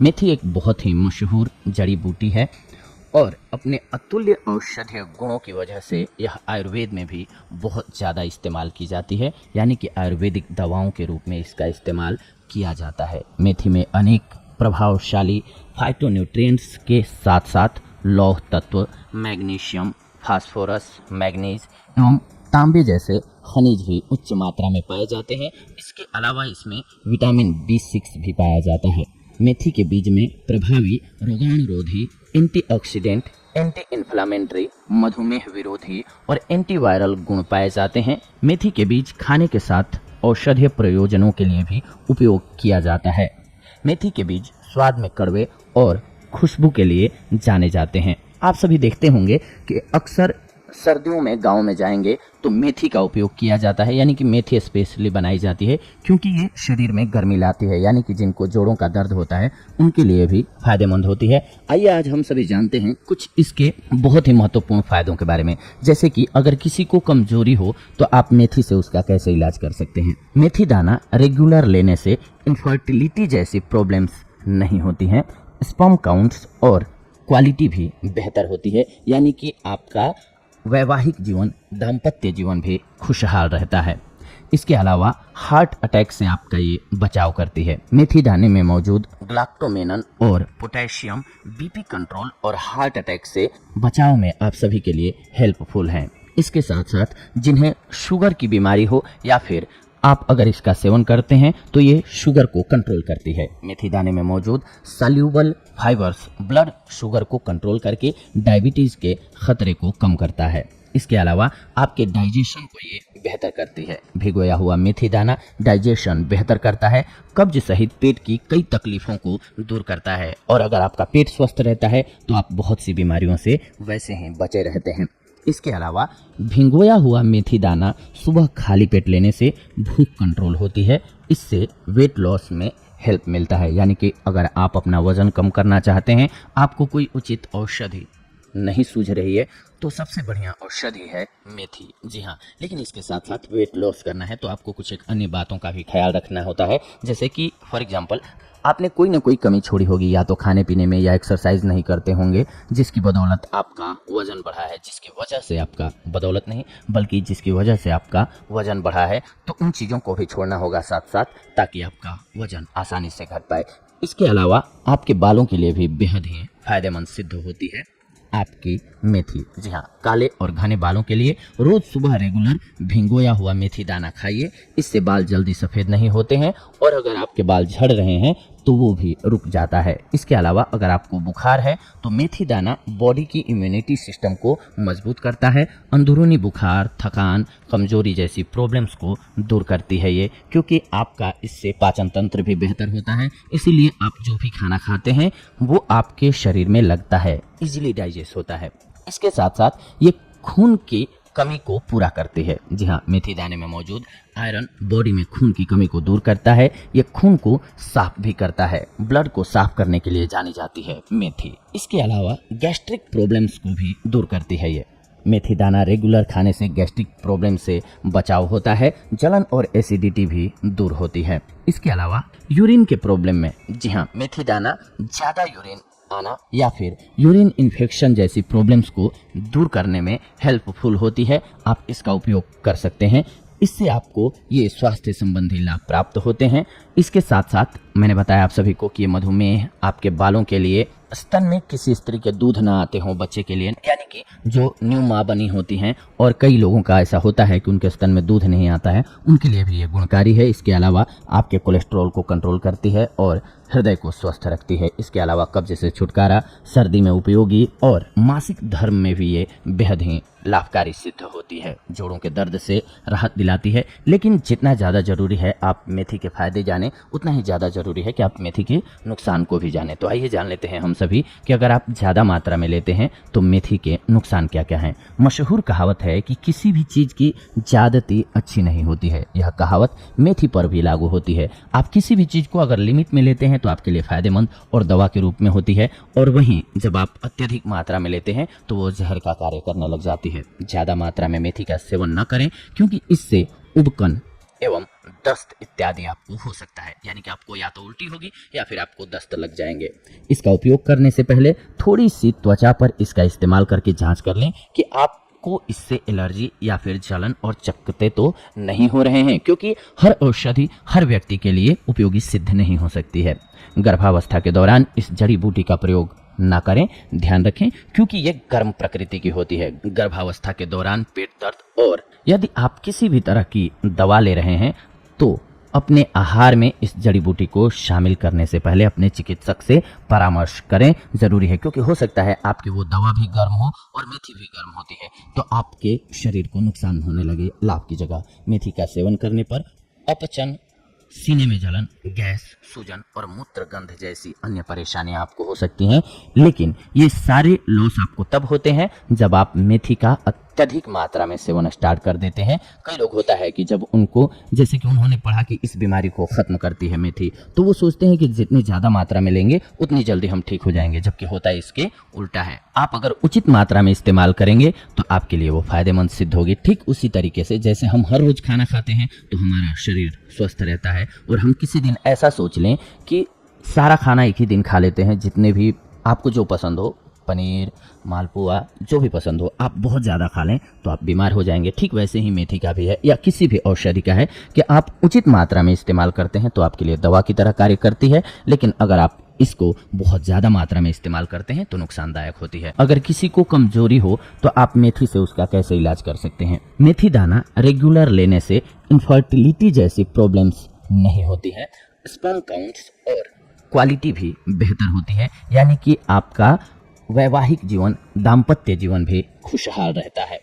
मेथी एक बहुत ही मशहूर जड़ी बूटी है और अपने अतुल्य औषधीय गुणों की वजह से यह आयुर्वेद में भी बहुत ज़्यादा इस्तेमाल की जाती है, यानी कि आयुर्वेदिक दवाओं के रूप में इसका इस्तेमाल किया जाता है। मेथी में अनेक प्रभावशाली फाइटोन्यूट्रिएंट्स के साथ साथ लौह तत्व, मैग्नीशियम, फास्फोरस, मैग्नीज एवं तांबे जैसे खनिज भी उच्च मात्रा में पाए जाते हैं। इसके अलावा इसमें विटामिन B6 भी पाया जाता है। मेथी के बीज में प्रभावी रोगाणुरोधी, एंटीऑक्सीडेंट, एंटी इन्फ्लामेटरी, मधुमेह विरोधी और एंटीवायरल गुण पाए जाते हैं। मेथी के बीज खाने के साथ औषधीय प्रयोजनों के लिए भी उपयोग किया जाता है। मेथी के बीज स्वाद में कड़वे और खुशबू के लिए जाने जाते हैं। आप सभी देखते होंगे कि अक्सर सर्दियों में गांव में जाएंगे तो मेथी का उपयोग किया जाता है, यानी कि मेथी स्पेशली बनाई जाती है क्योंकि ये शरीर में गर्मी लाती है, यानी कि जिनको जोड़ों का दर्द होता है उनके लिए भी फायदेमंद होती है। आइए आज हम सभी जानते हैं कुछ इसके बहुत ही महत्वपूर्ण फायदों के बारे में, जैसे कि अगर किसी को कमजोरी हो तो आप मेथी से उसका कैसे इलाज कर सकते हैं। मेथी दाना रेगुलर लेने से इनफर्टिलिटी जैसी प्रॉब्लम्स नहीं होती हैं, स्पर्म काउंट्स और क्वालिटी भी बेहतर होती है, यानी कि आपका वैवाहिक जीवन, दाम्पत्य जीवन भी खुशहाल रहता है। इसके अलावा हार्ट अटैक से आपका ये बचाव करती है। मेथी दाने में मौजूद ग्लाक्टोमेनन और पोटेशियम बीपी कंट्रोल और हार्ट अटैक से बचाव में आप सभी के लिए हेल्पफुल हैं। इसके साथ साथ जिन्हें शुगर की बीमारी हो या फिर आप अगर इसका सेवन करते हैं तो ये शुगर को कंट्रोल करती है। मेथी दाने में मौजूद सॉल्यूबल फाइबर्स ब्लड शुगर को कंट्रोल करके डायबिटीज के खतरे को कम करता है। इसके अलावा आपके डाइजेशन को ये बेहतर करती है। भिगोया हुआ मेथी दाना डाइजेशन बेहतर करता है, कब्ज सहित पेट की कई तकलीफों को दूर करता है और अगर आपका पेट स्वस्थ रहता है तो आप बहुत सी बीमारियों से वैसे ही बचे रहते हैं। इसके अलावा भिगोया हुआ मेथी दाना सुबह खाली पेट लेने से भूख कंट्रोल होती है। इससे वेट लॉस में हेल्प मिलता है, यानी कि अगर आप अपना वजन कम करना चाहते हैं, आपको कोई उचित औषधि नहीं सूझ रही है तो सबसे बढ़िया औषधि है मेथी। जी हाँ, लेकिन इसके साथ साथ वेट लॉस करना है तो आपको कुछ एक अन्य बातों का भी ख्याल रखना होता है, जैसे कि फॉर एग्जांपल आपने कोई ना कोई कमी छोड़ी होगी, या तो खाने पीने में या एक्सरसाइज नहीं करते होंगे, जिसकी बदौलत आपका वजन बढ़ा है, जिसकी वजह से आपका बदौलत नहीं बल्कि जिसकी वजह से आपका वजन बढ़ा है, तो उन चीज़ों को भी छोड़ना होगा साथ साथ, ताकि आपका वजन आसानी से घट पाए। इसके अलावा आपके बालों के लिए भी बेहद ही फायदेमंद सिद्ध होती है आपकी मेथी। जी हाँ, काले और घने बालों के लिए रोज सुबह रेगुलर भिगोया हुआ मेथी दाना खाइए। इससे बाल जल्दी सफ़ेद नहीं होते हैं और अगर आपके बाल झड़ रहे हैं तो वो भी रुक जाता है। इसके अलावा अगर आपको बुखार है तो मेथी दाना बॉडी की इम्यूनिटी सिस्टम को मजबूत करता है। अंदरूनी बुखार, थकान, कमजोरी जैसी प्रॉब्लम्स को दूर करती है ये, क्योंकि आपका इससे पाचन तंत्र भी बेहतर होता है। इसीलिए आप जो भी खाना खाते हैं वो आपके शरीर में लगता है, इजीली डाइजेस्ट होता है। इसके साथ साथ ये खून की कमी को पूरा करती है। जी हाँ, मेथी दाने में मौजूद आयरन बॉडी में खून की कमी को दूर करता है। ये खून को साफ भी करता है। ब्लड को साफ करने के लिए जानी जाती है मेथी। इसके अलावा गैस्ट्रिक प्रॉब्लम्स को भी दूर करती है ये। मेथी दाना रेगुलर खाने से गैस्ट्रिक प्रॉब्लम से बचाव होता है, जलन और एसिडिटी भी दूर होती है। इसके अलावा यूरिन के प्रॉब्लम में, जी हाँ, मेथी दाना ज़्यादा यूरिन आना या फिर यूरिन इन्फेक्शन जैसी प्रॉब्लम्स को दूर करने में हेल्पफुल होती है। आप इसका उपयोग कर सकते हैं, इससे आपको ये स्वास्थ्य संबंधी लाभ प्राप्त होते हैं। इसके साथ साथ मैंने बताया आप सभी को कि ये मधुमेह आपके बालों के लिए, स्तन में किसी स्त्री के दूध ना आते हों बच्चे के लिए, यानी कि जो न्यू माँ बनी होती हैं और कई लोगों का ऐसा होता है कि उनके स्तन में दूध नहीं आता है, उनके लिए भी ये गुणकारी है। इसके अलावा आपके कोलेस्ट्रॉल को कंट्रोल करती है और हृदय को स्वस्थ रखती है। इसके अलावा कब्ज से छुटकारा, सर्दी में उपयोगी और मासिक धर्म में भी ये बेहद ही लाभकारी सिद्ध होती है। जोड़ों के दर्द से राहत दिलाती है। लेकिन जितना ज़्यादा जरूरी है आप मेथी के फायदे जानें, उतना ही ज़्यादा जरूरी है कि आप मेथी के नुकसान को भी जानें। तो आइए जान लेते हैं हम सभी कि अगर आप ज़्यादा मात्रा में लेते हैं तो मेथी के नुकसान क्या क्या हैं। मशहूर कहावत है कि किसी भी चीज़ की ज़्यादती अच्छी नहीं होती है। यह कहावत मेथी पर भी लागू होती है। आप किसी भी चीज़ को अगर लिमिट में लेते हैं तो आपके लिए फ़ायदेमंद और दवा के रूप में होती है, और वहीं जब आप अत्यधिक मात्रा में लेते हैं तो वो जहर का कार्य करने लग जाती है। ज़्यादा मात्रा में मेथी का सेवन न करें, क्योंकि इससे उबकन, एवं दस्त इत्यादि आपको हो सकता है, यानी कि आपको या तो उल्टी होगी या फिर आपको दस्त लग जाएंगे। इसका उपयोग करने से पहले थोड़ी सी त्वचा पर इसका इस्तेमाल करके जांच कर लें कि आपको इससे एलर्जी या फिर जलन और चकत्ते तो नहीं हो रहे हैं, क्योंकि हर औषधि हर व्यक्ति के लिए उपयोगी सिद्ध नहीं हो सकती है। गर्भावस्था के दौरान इस जड़ी बूटी का प्रयोग ना करें, ध्यान रखें, क्योंकि ये गर्म प्रकृति की होती है। गर्भावस्था के दौरान पेट दर्द और यदि आप किसी भी तरह की दवा ले रहे हैं तो अपने आहार में इस जड़ी बूटी को शामिल करने से पहले अपने चिकित्सक से परामर्श करें, जरूरी है, क्योंकि हो सकता है आपकी वो दवा भी गर्म हो और मेथी भी गर्म होती है तो आपके शरीर को नुकसान होने लगे। लाभ की जगह मेथी का सेवन करने पर अपचन, सीने में जलन, गैस, सूजन और मूत्र गंध जैसी अन्य परेशानियां आपको हो सकती हैं, लेकिन ये सारे लॉस आपको तब होते हैं जब आप मेथी का अत्यधिक मात्रा में सेवन स्टार्ट कर देते हैं। कई लोग होता है कि जब उनको, जैसे कि उन्होंने पढ़ा कि इस बीमारी को खत्म करती है मेथी, तो वो सोचते हैं कि जितनी ज्यादा मात्रा में लेंगे उतनी जल्दी हम ठीक हो जाएंगे, जबकि होता है इसके उल्टा है। आप अगर उचित मात्रा में इस्तेमाल करेंगे तो आपके लिए वो फायदेमंद सिद्ध होगी। ठीक उसी तरीके से जैसे हम हर रोज खाना खाते हैं तो हमारा शरीर स्वस्थ रहता है, और हम किसी दिन ऐसा सोच लें कि सारा खाना एक ही दिन खा लेते हैं, जितने भी आपको जो पसंद हो, पनीर, मालपुआ, जो भी पसंद हो, आप बहुत ज़्यादा खा लें तो आप बीमार हो जाएंगे। ठीक वैसे ही मेथी का भी है या किसी भी औषधि का है कि आप उचित मात्रा में इस्तेमाल करते हैं तो आपके लिए दवा की तरह कार्य करती है, लेकिन अगर आप इसको बहुत ज़्यादा मात्रा में इस्तेमाल करते हैं तो नुकसानदायक होती है। अगर किसी को कमजोरी हो तो आप मेथी से उसका कैसे इलाज कर सकते हैं। मेथी दाना रेगुलर लेने से इनफर्टिलिटी जैसी प्रॉब्लम्स नहीं होती है, स्पर्म काउंट्स और क्वालिटी भी बेहतर होती है, यानी कि आपका वैवाहिक जीवन, दाम्पत्य जीवन भी खुशहाल रहता है।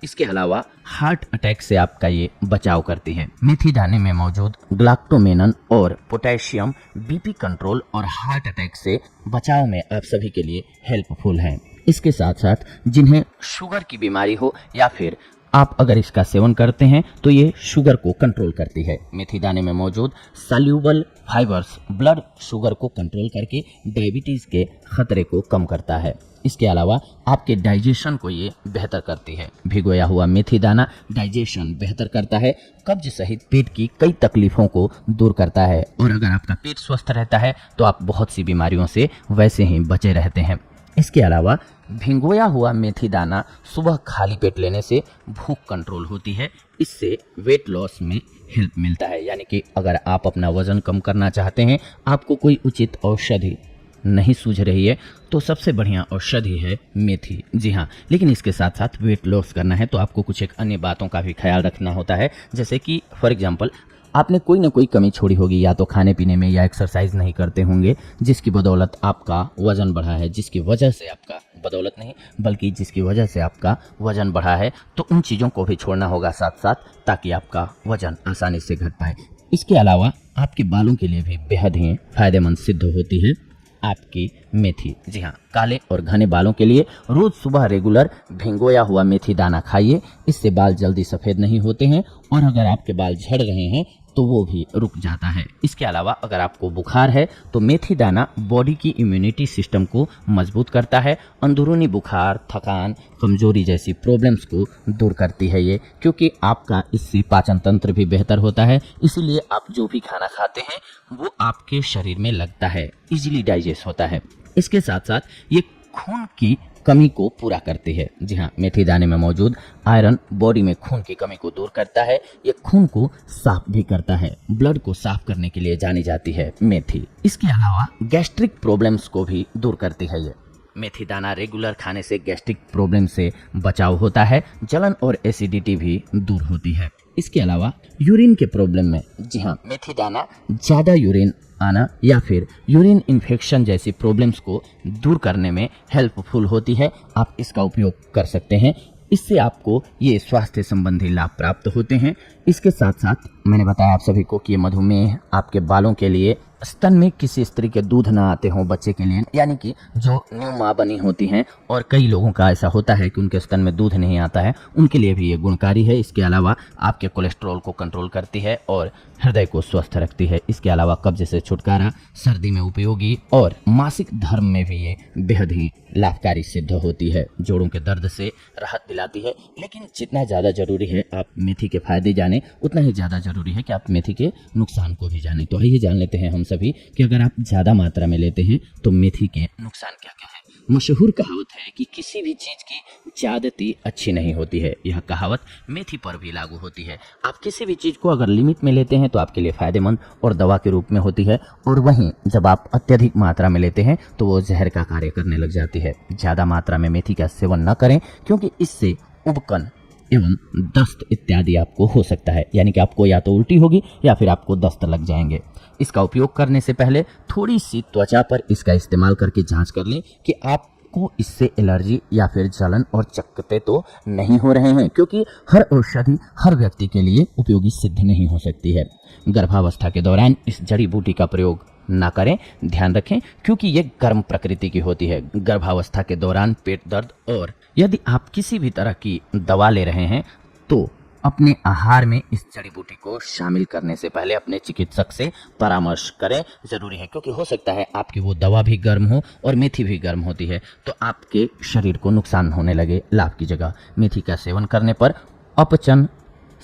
इसके अलावा हार्ट अटैक से आपका ये बचाव करती है। मेथी दाने में मौजूद ग्लाक्टोमेनन और पोटेशियम बीपी कंट्रोल और हार्ट अटैक से बचाव में आप सभी के लिए हेल्पफुल है। इसके साथ साथ जिन्हें शुगर की बीमारी हो या फिर आप अगर इसका सेवन करते हैं तो ये शुगर को कंट्रोल करती है। मेथी दाने में मौजूद सॉल्यूबल फाइबर्स ब्लड शुगर को कंट्रोल करके डायबिटीज़ के खतरे को कम करता है। इसके अलावा आपके डाइजेशन को ये बेहतर करती है। भिगोया हुआ मेथी दाना डाइजेशन बेहतर करता है, कब्ज सहित पेट की कई तकलीफों को दूर करता है, और अगर आपका पेट स्वस्थ रहता है तो आप बहुत सी बीमारियों से वैसे ही बचे रहते हैं। इसके अलावा भिगोया हुआ मेथी दाना सुबह खाली पेट लेने से भूख कंट्रोल होती है, इससे वेट लॉस में हेल्प मिलता है। यानी कि अगर आप अपना वजन कम करना चाहते हैं, आपको कोई उचित औषधि नहीं सूझ रही है, तो सबसे बढ़िया औषधि है मेथी। जी हाँ, लेकिन इसके साथ साथ वेट लॉस करना है तो आपको कुछ एक अन्य बातों का भी ख्याल रखना होता है, जैसे कि फॉर एग्जांपल आपने कोई ना कोई कमी छोड़ी होगी, या तो खाने पीने में या एक्सरसाइज नहीं करते होंगे, जिसकी बदौलत आपका वजन बढ़ा है, जिसकी वजह से आपका, बदौलत नहीं बल्कि जिसकी वजह से आपका वजन बढ़ा है, तो उन चीज़ों को भी छोड़ना होगा साथ साथ, ताकि आपका वजन आसानी से घट पाए। इसके अलावा आपके बालों के लिए भी बेहद ही फायदेमंद सिद्ध होती है आपकी मेथी। जी हाँ, काले और घने बालों के लिए रोज सुबह रेगुलर भिगोया हुआ मेथी दाना खाइए, इससे बाल जल्दी सफ़ेद नहीं होते हैं, और अगर आपके बाल झड़ रहे हैं तो वो भी रुक जाता है। इसके अलावा अगर आपको बुखार है तो मेथी दाना बॉडी की इम्यूनिटी सिस्टम को मजबूत करता है, अंदरूनी बुखार, थकान, कमजोरी जैसी प्रॉब्लम्स को दूर करती है ये, क्योंकि आपका इससे पाचन तंत्र भी बेहतर होता है, इसीलिए आप जो भी खाना खाते हैं वो आपके शरीर में लगता है, इजीली डाइजेस्ट होता है। इसके साथ साथ ये खून की कमी को पूरा करती है। जी हाँ, मेथी दाने में मौजूद आयरन बॉडी में खून की कमी को दूर करता है, ये खून को साफ भी करता है, ब्लड को साफ करने के लिए जानी जाती है मेथी। इसके अलावा गैस्ट्रिक प्रॉब्लम्स को भी दूर करती है ये। मेथी दाना रेगुलर खाने से गैस्ट्रिक प्रॉब्लम से बचाव होता है, जलन और एसिडिटी भी दूर होती है। इसके अलावा यूरिन के प्रॉब्लम में, जी हाँ, मेथी दाना ज़्यादा यूरिन आना या फिर यूरिन इन्फेक्शन जैसी प्रॉब्लम्स को दूर करने में हेल्पफुल होती है। आप इसका उपयोग कर सकते हैं, इससे आपको ये स्वास्थ्य संबंधी लाभ प्राप्त होते हैं। इसके साथ साथ मैंने बताया आप सभी को कि ये मधुमेह आपके बालों के लिए, स्तन में किसी स्त्री के दूध ना आते हों बच्चे के लिए, यानी कि जो न्यू माँ बनी होती हैं, और कई लोगों का ऐसा होता है कि उनके स्तन में दूध नहीं आता है, उनके लिए भी ये गुणकारी है। इसके अलावा आपके कोलेस्ट्रॉल को कंट्रोल करती है और हृदय को स्वस्थ रखती है। इसके अलावा कब्ज से छुटकारा, सर्दी में उपयोगी, और मासिक धर्म में भी ये बेहद ही लाभकारी सिद्ध होती है, जोड़ों के दर्द से राहत दिलाती है। लेकिन जितना ज़्यादा ज़रूरी है आप मेथी के फायदे जानें, उतना ही ज़्यादा ज़रूरी है कि आप मेथी के नुकसान को भी जानें। तो आइए जान लेते हैं हम सभी कि अगर आप ज़्यादा मात्रा में लेते हैं तो मेथी के नुकसान क्या क्या है। मशहूर कहावत है कि किसी भी चीज़ की ज़्यादती अच्छी नहीं होती है। यह कहावत मेथी पर भी लागू होती है। आप किसी भी चीज़ को अगर लिमिट में लेते हैं तो आपके लिए फ़ायदेमंद और दवा के रूप में होती है, और वहीं जब आप अत्यधिक मात्रा में लेते हैं तो वो जहर का कार्य करने लग जाती है। ज़्यादा मात्रा में मेथी का सेवन न करें, क्योंकि इससे उबकन एवं दस्त इत्यादि आपको हो सकता है, यानी कि आपको या तो उल्टी होगी या फिर आपको दस्त लग जाएंगे। इसका उपयोग करने से पहले थोड़ी सी त्वचा पर इसका इस्तेमाल करके जांच कर लें कि आपको इससे एलर्जी या फिर जलन और चकत्ते तो नहीं हो रहे हैं, क्योंकि हर औषधि हर व्यक्ति के लिए उपयोगी सिद्ध नहीं हो सकती है। गर्भावस्था के दौरान इस जड़ी बूटी का प्रयोग ना करें, ध्यान रखें, क्योंकि ये गर्म प्रकृति की होती है। गर्भावस्था के दौरान पेट दर्द और यदि आप किसी भी तरह की दवा ले रहे हैं तो अपने आहार में इस जड़ी बूटी को शामिल करने से पहले अपने चिकित्सक से परामर्श करें, जरूरी है। क्योंकि हो सकता है आपकी वो दवा भी गर्म हो और मेथी भी गर्म होती है, तो आपके शरीर को नुकसान होने लगे। लाभ की जगह मेथी का सेवन करने पर अपचन,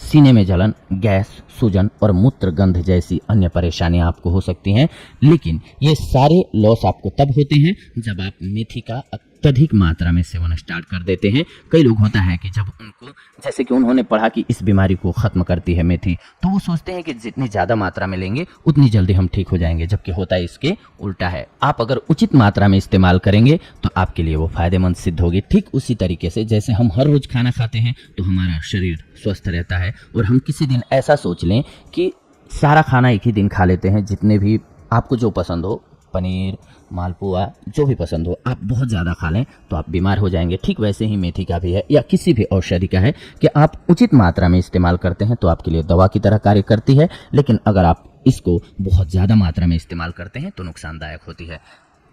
सीने में जलन, गैस, सूजन और मूत्र गंध जैसी अन्य परेशानियां आपको हो सकती हैं। लेकिन ये सारे लॉस आपको तब होते हैं जब आप मेथी का अत्यधिक मात्रा में सेवन स्टार्ट कर देते हैं। कई लोग होता है कि जब उनको, जैसे कि उन्होंने पढ़ा कि इस बीमारी को खत्म करती है मेथी, तो वो सोचते हैं कि जितनी ज़्यादा मात्रा में लेंगे उतनी जल्दी हम ठीक हो जाएंगे, जबकि होता है इसके उल्टा है। आप अगर उचित मात्रा में इस्तेमाल करेंगे तो आपके लिए वो फायदेमंद सिद्ध होगी। ठीक उसी तरीके से जैसे हम हर रोज़ खाना खाते हैं तो हमारा शरीर स्वस्थ रहता है, और हम किसी दिन ऐसा सोच लें कि सारा खाना एक ही दिन खा लेते हैं, जितने भी आपको जो पसंद हो, पनीर, मालपुआ, जो भी पसंद हो, आप बहुत ज़्यादा खा लें तो आप बीमार हो जाएंगे। ठीक वैसे ही मेथी का भी है, या किसी भी औषधि का है, कि आप उचित मात्रा में इस्तेमाल करते हैं तो आपके लिए दवा की तरह कार्य करती है। लेकिन अगर आप इसको बहुत ज़्यादा मात्रा में इस्तेमाल करते हैं तो नुकसानदायक होती है।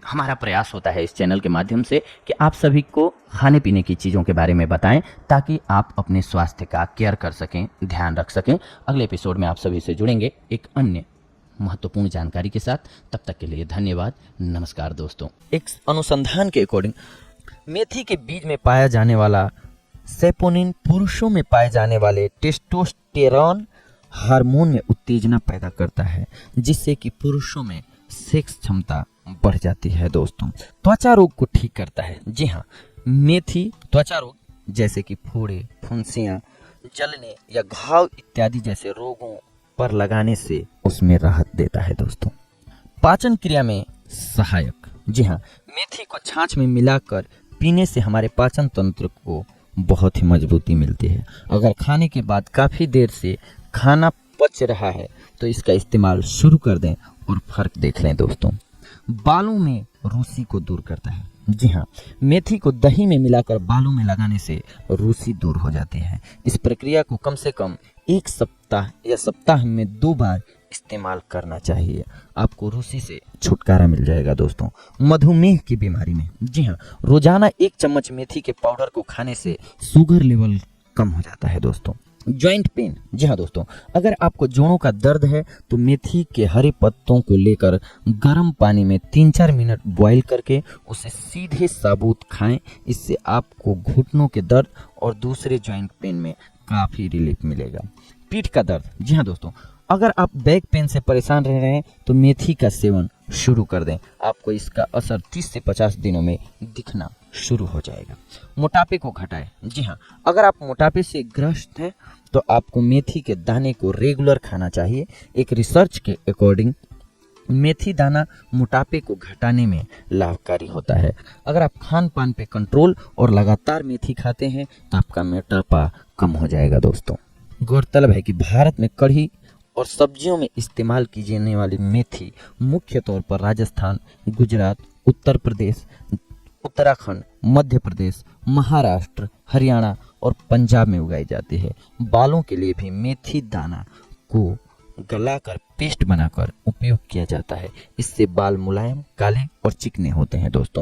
हमारा प्रयास होता है इस चैनल के माध्यम से कि आप सभी को खाने पीने की चीज़ों के बारे में बताएं, ताकि आप अपने स्वास्थ्य का केयर कर सकें, ध्यान रख सकें। अगले एपिसोड में आप सभी से जुड़ेंगे एक अन्य महत्वपूर्ण जानकारी के साथ। तब तक के लिए धन्यवाद, नमस्कार दोस्तों। एक अनुसंधान के अकॉर्डिंग मेथी के बीज में पाया जाने वाला सेपोनिन पुरुषों में पाए जाने वाले टेस्टोस्टेरॉन हार्मोन में उत्तेजना पैदा करता है, जिससे कि पुरुषों में सेक्स क्षमता बढ़ जाती है। दोस्तों, त्वचा रोग को ठीक करता है। जी हाँ, मेथी त्वचा रोग जैसे कि फोड़े, फुंसियां, जलने या घाव इत्यादि जैसे रोगों पर लगाने से उसमें राहत देता है। दोस्तों, पाचन क्रिया में सहायक। जी हाँ, मेथी को छाछ में मिलाकर पीने से हमारे पाचन तंत्र को बहुत ही मजबूती मिलती है। अगर खाने के बाद काफ़ी देर से खाना पच रहा है तो इसका इस्तेमाल शुरू कर दें और फर्क देख लें। दोस्तों, बालों में रूसी को दूर करता है। जी हाँ, मेथी को दही में मिलाकर बालों में लगाने से रूसी दूर हो जाती है। इस प्रक्रिया को कम से कम 1 सप्ताह या सप्ताह में 2 बार इस्तेमाल करना चाहिए। आपको रूसी से छुटकारा मिल जाएगा। दोस्तों, मधुमेह की बीमारी में, जी हाँ, रोजाना 1 चम्मच मेथी के पाउडर को खाने से शुगर लेवल कम हो जाता है। दोस्तों, जॉइंट पेन। जी हाँ दोस्तों, अगर आपको जोड़ों का दर्द है तो मेथी के हरे पत्तों को लेकर गर्म पानी में 3-4 मिनट बॉईल करके उसे सीधे साबुत खाएं। इससे आपको घुटनों के दर्द और दूसरे जॉइंट पेन में काफ़ी रिलीफ मिलेगा। पीठ का दर्द। जी हाँ दोस्तों, अगर आप बैक पेन से परेशान रह रहे हैं तो मेथी का सेवन शुरू कर दें। आपको इसका असर 30 से 50 दिनों में दिखना शुरू हो जाएगा। मोटापे को घटाएं। जी हाँ, अगर आप मोटापे से ग्रस्त हैं तो आपको मेथी के दाने को रेगुलर खाना चाहिए। एक रिसर्च के अकॉर्डिंग मेथी दाना मोटापे को घटाने में लाभकारी होता है। अगर आप खान पान पे कंट्रोल और लगातार मेथी खाते हैं तो आपका मोटापा कम हो जाएगा। दोस्तों, गौरतलब है कि भारत में कढ़ी और सब्जियों में इस्तेमाल की जाने वाली मेथी मुख्य तौर पर राजस्थान, गुजरात, उत्तर प्रदेश, उत्तराखंड, मध्य प्रदेश, महाराष्ट्र, हरियाणा और पंजाब में उगाई जाती है। बालों के लिए भी मेथी दाना को गलाकर पेस्ट बनाकर उपयोग किया जाता है। इससे बाल मुलायम, काले और चिकने होते हैं। दोस्तों,